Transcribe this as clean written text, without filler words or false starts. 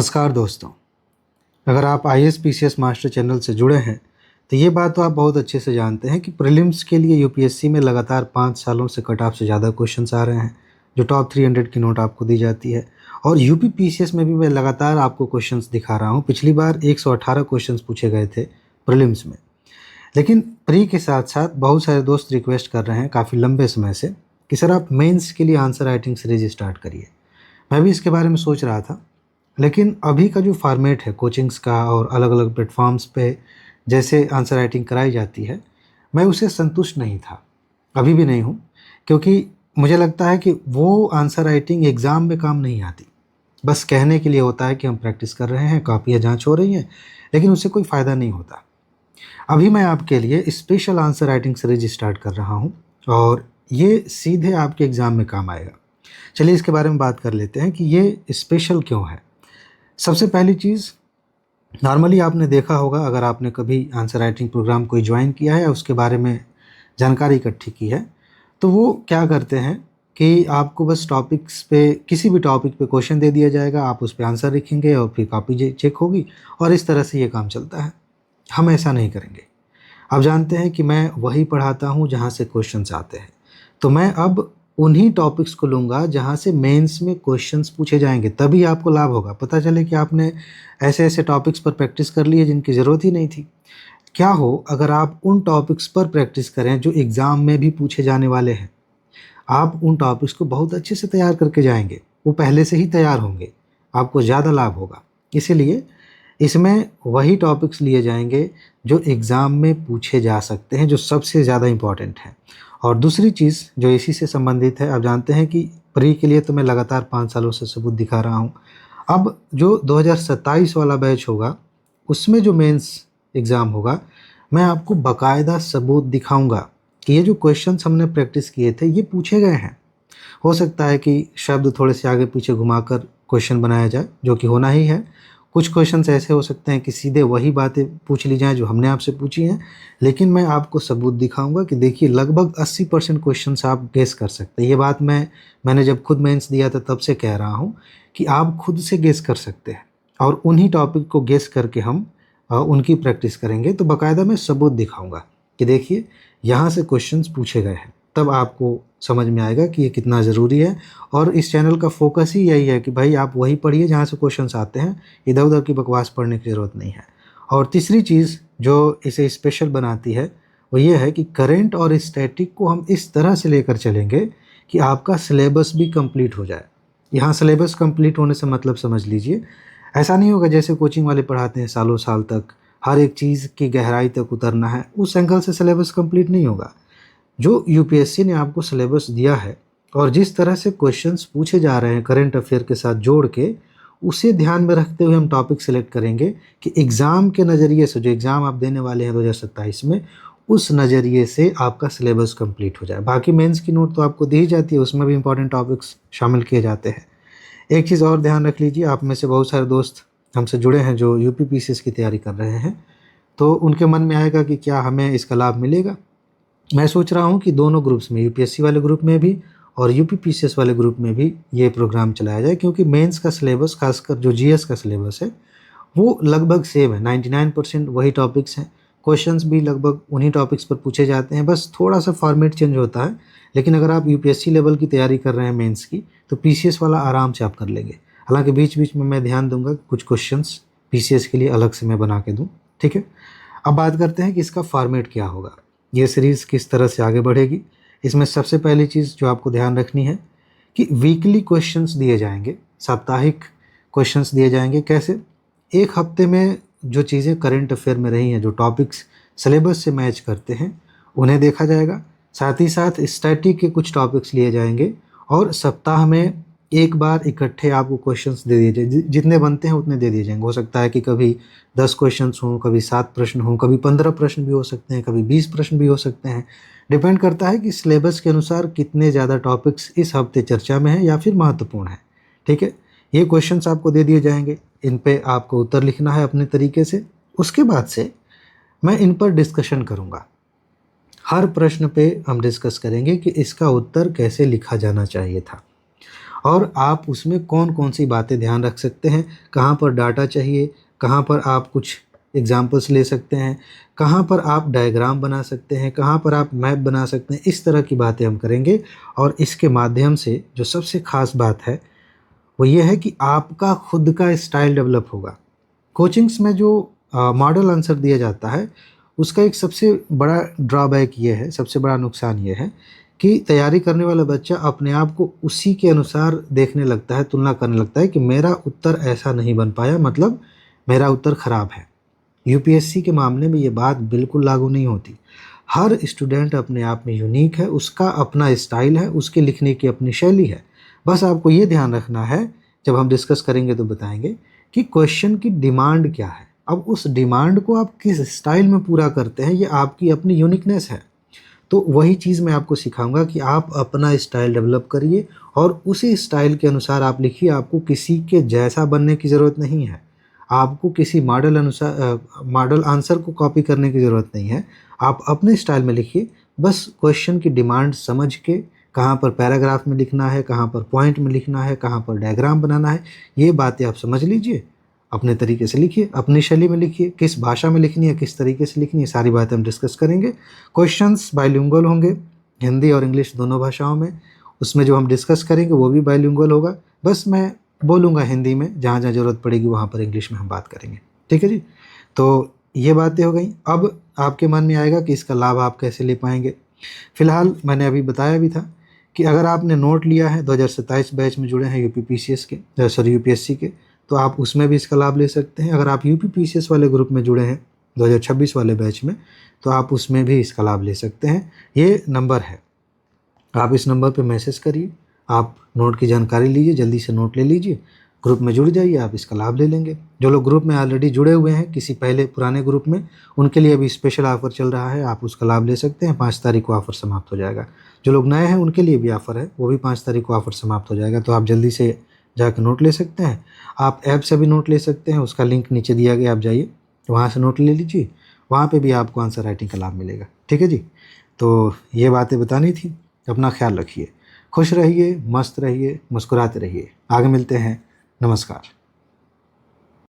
नमस्कार दोस्तों। अगर आप आईएएस पीसीएस मास्टर चैनल से जुड़े हैं तो ये बात तो आप बहुत अच्छे से जानते हैं कि प्रीलिम्स के लिए यूपीएससी में लगातार 5 सालों से कट ऑफ से ज़्यादा क्वेश्चंस आ रहे हैं, जो टॉप 300 की नोट आपको दी जाती है। और यूपी पीसीएस में भी मैं लगातार आपको क्वेश्चंस दिखा रहा हूँ। पिछली बार 118 क्वेश्चंस पूछे गए थे प्रीलिम्स में, लेकिन प्री के साथ साथ बहुत सारे दोस्त रिक्वेस्ट कर रहे हैं काफ़ी लंबे समय से कि सर आप मेंस के लिए आंसर राइटिंग सीरीज स्टार्ट करिए। मैं भी इसके बारे में सोच रहा था, लेकिन अभी का जो फॉर्मेट है कोचिंग्स का और अलग अलग प्लेटफॉर्म्स पे जैसे आंसर राइटिंग कराई जाती है, मैं उससे संतुष्ट नहीं था, अभी भी नहीं हूँ। क्योंकि मुझे लगता है कि वो आंसर राइटिंग एग्ज़ाम में काम नहीं आती। बस कहने के लिए होता है कि हम प्रैक्टिस कर रहे हैं, कॉपियाँ जाँच हो रही हैं, लेकिन उससे कोई फ़ायदा नहीं होता। अभी मैं आपके लिए special answer writing series start कर रहा हूँ और ये सीधे आपके एग्ज़ाम में काम आएगा। चलिए इसके बारे में बात कर लेते हैं कि ये स्पेशल क्यों है। सबसे पहली चीज़, नॉर्मली आपने देखा होगा, अगर आपने कभी आंसर राइटिंग प्रोग्राम कोई ज्वाइन किया है या उसके बारे में जानकारी इकट्ठी की है, तो वो क्या करते हैं कि आपको बस टॉपिक्स पे, किसी भी टॉपिक पे क्वेश्चन दे दिया जाएगा, आप उस पे आंसर लिखेंगे और फिर कॉपी चेक होगी और इस तरह से ये काम चलता है। हम ऐसा नहीं करेंगे। आप जानते हैं कि मैं वही पढ़ाता हूँ जहाँ से क्वेश्चंस आते हैं, तो मैं अब उन्हीं टॉपिक्स को लूँगा जहाँ से मेंस में क्वेश्चंस पूछे जाएंगे, तभी आपको लाभ होगा। पता चले कि आपने ऐसे ऐसे टॉपिक्स पर प्रैक्टिस कर ली है जिनकी ज़रूरत ही नहीं थी। क्या हो अगर आप उन टॉपिक्स पर प्रैक्टिस करें जो एग्ज़ाम में भी पूछे जाने वाले हैं। आप उन टॉपिक्स को बहुत अच्छे से तैयार करके जाएंगे, वो पहले से ही तैयार होंगे, आपको ज़्यादा लाभ होगा। इसीलिए इसमें वही टॉपिक्स लिए जाएंगे जो एग्ज़ाम में पूछे जा सकते हैं, जो सबसे ज़्यादा इम्पॉर्टेंट है। और दूसरी चीज़ जो इसी से संबंधित है, आप जानते हैं कि प्री के लिए तो मैं लगातार 5 सालों से सबूत दिखा रहा हूँ। अब जो 2027 वाला बैच होगा, उसमें जो मेंस एग्ज़ाम होगा, मैं आपको बाकायदा सबूत दिखाऊंगा कि ये जो क्वेश्चंस हमने प्रैक्टिस किए थे ये पूछे गए हैं। हो सकता है कि शब्द थोड़े से आगे पीछे घुमाकर क्वेश्चन बनाया जाए, जो कि होना ही है। कुछ क्वेश्चंस ऐसे हो सकते हैं कि सीधे वही बातें पूछ ली जाएँ जो हमने आपसे पूछी हैं, लेकिन मैं आपको सबूत दिखाऊंगा कि देखिए लगभग 80% क्वेश्चंस आप गेस कर सकते हैं। ये बात मैंने जब खुद मेंस दिया था तब से कह रहा हूँ कि आप खुद से गेस कर सकते हैं और उन्हीं टॉपिक को गेस करके हम उनकी प्रैक्टिस करेंगे। तो बाकायदा मैं सबूत दिखाऊंगा कि देखिए यहाँ से क्वेश्चंस पूछे गए हैं, तब आपको समझ में आएगा कि ये कितना ज़रूरी है। और इस चैनल का फोकस ही यही है कि भाई आप वही पढ़िए जहाँ से क्वेश्चंस आते हैं, इधर उधर की बकवास पढ़ने की ज़रूरत नहीं है। और तीसरी चीज़ जो इसे स्पेशल बनाती है वो ये है कि करंट और स्टैटिक को हम इस तरह से लेकर चलेंगे कि आपका सिलेबस भी कंप्लीट हो जाए। यहाँ सिलेबस कंप्लीट होने से मतलब समझ लीजिए, ऐसा नहीं होगा जैसे कोचिंग वाले पढ़ाते हैं सालों साल तक हर एक चीज़ की गहराई तक उतरना है, उस एंगल से सिलेबस कंप्लीट नहीं होगा। जो यूपीएससी ने आपको सिलेबस दिया है और जिस तरह से क्वेश्चंस पूछे जा रहे हैं करंट अफेयर के साथ जोड़ के, उसे ध्यान में रखते हुए हम टॉपिक सेलेक्ट करेंगे कि एग्ज़ाम के नज़रिए से, जो एग्ज़ाम आप देने वाले हैं 2027 में, उस नज़रिए से आपका सिलेबस कंप्लीट हो जाए। बाकी मेंस की नोट तो आपको दी जाती है, उसमें भी इंपॉर्टेंट टॉपिक्स शामिल किए जाते हैं। एक चीज़ और ध्यान रख लीजिए, आप में से बहुत सारे दोस्त हमसे जुड़े हैं जो यूपी पीसीएस की तैयारी कर रहे हैं, तो उनके मन में आएगा कि क्या हमें इसका लाभ मिलेगा। मैं सोच रहा हूँ कि दोनों ग्रुप्स में, यूपीएससी वाले ग्रुप में भी और यूपी पीसीएस वाले ग्रुप में भी ये प्रोग्राम चलाया जाए, क्योंकि मेंस का सिलेबस, खासकर जो जीएस का सिलेबस है, वो लगभग सेम है। 99% वही टॉपिक्स हैं, क्वेश्चंस भी लगभग उन्हीं टॉपिक्स पर पूछे जाते हैं, बस थोड़ा सा फॉर्मेट चेंज होता है। लेकिन अगर आप यूपीएससी लेवल की तैयारी कर रहे हैं मेंस की, तो पीसीएस वाला आराम से आप कर लेंगे। हालांकि बीच बीच में मैं ध्यान दूंगा कुछ क्वेश्चंस पीसीएस के लिए अलग से मैं बना के दूँ, ठीक है। अब बात करते हैं कि इसका फॉर्मेट क्या होगा, ये सीरीज़ किस तरह से आगे बढ़ेगी। इसमें सबसे पहली चीज़ जो आपको ध्यान रखनी है कि वीकली क्वेश्चंस दिए जाएंगे, साप्ताहिक क्वेश्चंस दिए जाएंगे। कैसे? एक हफ्ते में जो चीज़ें करंट अफेयर में रही हैं, जो टॉपिक्स सिलेबस से मैच करते हैं, उन्हें देखा जाएगा। साथ ही साथ स्टैटिक के कुछ टॉपिक्स लिए जाएंगे और सप्ताह में एक बार इकट्ठे आपको क्वेश्चंस दे दिए जाए, जितने बनते हैं उतने दे दिए जाएंगे। हो सकता है कि कभी 10 क्वेश्चंस हों, कभी 7 प्रश्न हों, कभी 15 प्रश्न भी हो सकते हैं, कभी 20 प्रश्न भी हो सकते हैं। डिपेंड करता है कि सिलेबस के अनुसार कितने ज़्यादा टॉपिक्स इस हफ्ते चर्चा में हैं या फिर महत्वपूर्ण हैं, ठीक है। ये क्वेश्चंस आपको दे दिए जाएंगे, इन पे आपको उत्तर लिखना है अपने तरीके से। उसके बाद से मैं इन पर डिस्कशन करूँगा। हर प्रश्न पे हम डिस्कस करेंगे कि इसका उत्तर कैसे लिखा जाना चाहिए था। और आप उसमें कौन कौन सी बातें ध्यान रख सकते हैं, कहाँ पर डाटा चाहिए, कहाँ पर आप कुछ एग्जाम्पल्स ले सकते हैं, कहाँ पर आप डायग्राम बना सकते हैं, कहाँ पर आप मैप बना सकते हैं। इस तरह की बातें हम करेंगे और इसके माध्यम से जो सबसे ख़ास बात है वो ये है कि आपका खुद का स्टाइल डेवलप होगा। कोचिंग्स में जो मॉडल आंसर दिया जाता है उसका एक सबसे बड़ा ड्रॉबैक ये है, सबसे बड़ा नुकसान ये है कि तैयारी करने वाला बच्चा अपने आप को उसी के अनुसार देखने लगता है, तुलना करने लगता है कि मेरा उत्तर ऐसा नहीं बन पाया, मतलब मेरा उत्तर खराब है। यूपीएससी के मामले में ये बात बिल्कुल लागू नहीं होती। हर स्टूडेंट अपने आप में यूनिक है, उसका अपना स्टाइल है, उसके लिखने की अपनी शैली है। बस आपको ये ध्यान रखना है, जब हम डिस्कस करेंगे तो बताएंगे कि क्वेश्चन की डिमांड क्या है। अब उस डिमांड को आप किस स्टाइल में पूरा करते हैं, ये आपकी अपनी यूनिकनेस है। तो वही चीज़ मैं आपको सिखाऊंगा कि आप अपना स्टाइल डेवलप करिए और उसी स्टाइल के अनुसार आप लिखिए। आपको किसी के जैसा बनने की ज़रूरत नहीं है, आपको किसी मॉडल आंसर को कॉपी करने की ज़रूरत नहीं है। आप अपने स्टाइल में लिखिए, बस क्वेश्चन की डिमांड समझ के कहाँ पर पैराग्राफ में लिखना है, कहाँ पर पॉइंट में लिखना है, कहाँ पर डायग्राम बनाना है, ये बातें आप समझ लीजिए। अपने तरीके से लिखिए, अपनी शैली में लिखिए, किस भाषा में लिखनी है, किस तरीके से लिखनी है, सारी बातें हम डिस्कस करेंगे। क्वेश्चंस बाइलिंगुअल होंगे, हिंदी और इंग्लिश दोनों भाषाओं में। उसमें जो हम डिस्कस करेंगे वो भी बाइलिंगुअल होगा। बस मैं बोलूँगा हिंदी में, जहाँ जहाँ ज़रूरत पड़ेगी वहाँ पर इंग्लिश में हम बात करेंगे। ठीक है जी। तो ये बातें हो गई। अब आपके मन में आएगा कि इसका लाभ आप कैसे ले पाएंगे। फिलहाल मैंने अभी बताया भी था कि अगर आपने नोट लिया है 2027 बैच में जुड़े हैं यूपीएससी के, तो आप उसमें भी इसका लाभ ले सकते हैं। अगर आप यूपीपीसीएस वाले ग्रुप में जुड़े हैं 2026 वाले बैच में, तो आप उसमें भी इसका लाभ ले सकते हैं। ये नंबर है, आप इस नंबर पे मैसेज करिए, आप नोट की जानकारी लीजिए, जल्दी से नोट ले लीजिए, ग्रुप में जुड़ जाइए, आप इसका लाभ ले लेंगे। जो लोग ग्रुप में ऑलरेडी जुड़े हुए हैं किसी पहले पुराने ग्रुप में, उनके लिए अभी स्पेशल ऑफ़र चल रहा है, आप उसका लाभ ले सकते हैं। 5 तारीख को ऑफ़र समाप्त हो जाएगा। जो लोग नए हैं उनके लिए भी ऑफ़र है, वो भी 5 तारीख को ऑफ़र समाप्त हो जाएगा। तो आप जल्दी से जाकर नोट ले सकते हैं। आप ऐप से भी नोट ले सकते हैं, उसका लिंक नीचे दिया गया, आप जाइए वहाँ से नोट ले लीजिए, वहाँ पे भी आपको आंसर राइटिंग का लाभ मिलेगा। ठीक है जी। तो ये बातें बतानी थी। अपना ख्याल रखिए, खुश रहिए, मस्त रहिए, मुस्कुराते रहिए। आगे मिलते हैं। नमस्कार।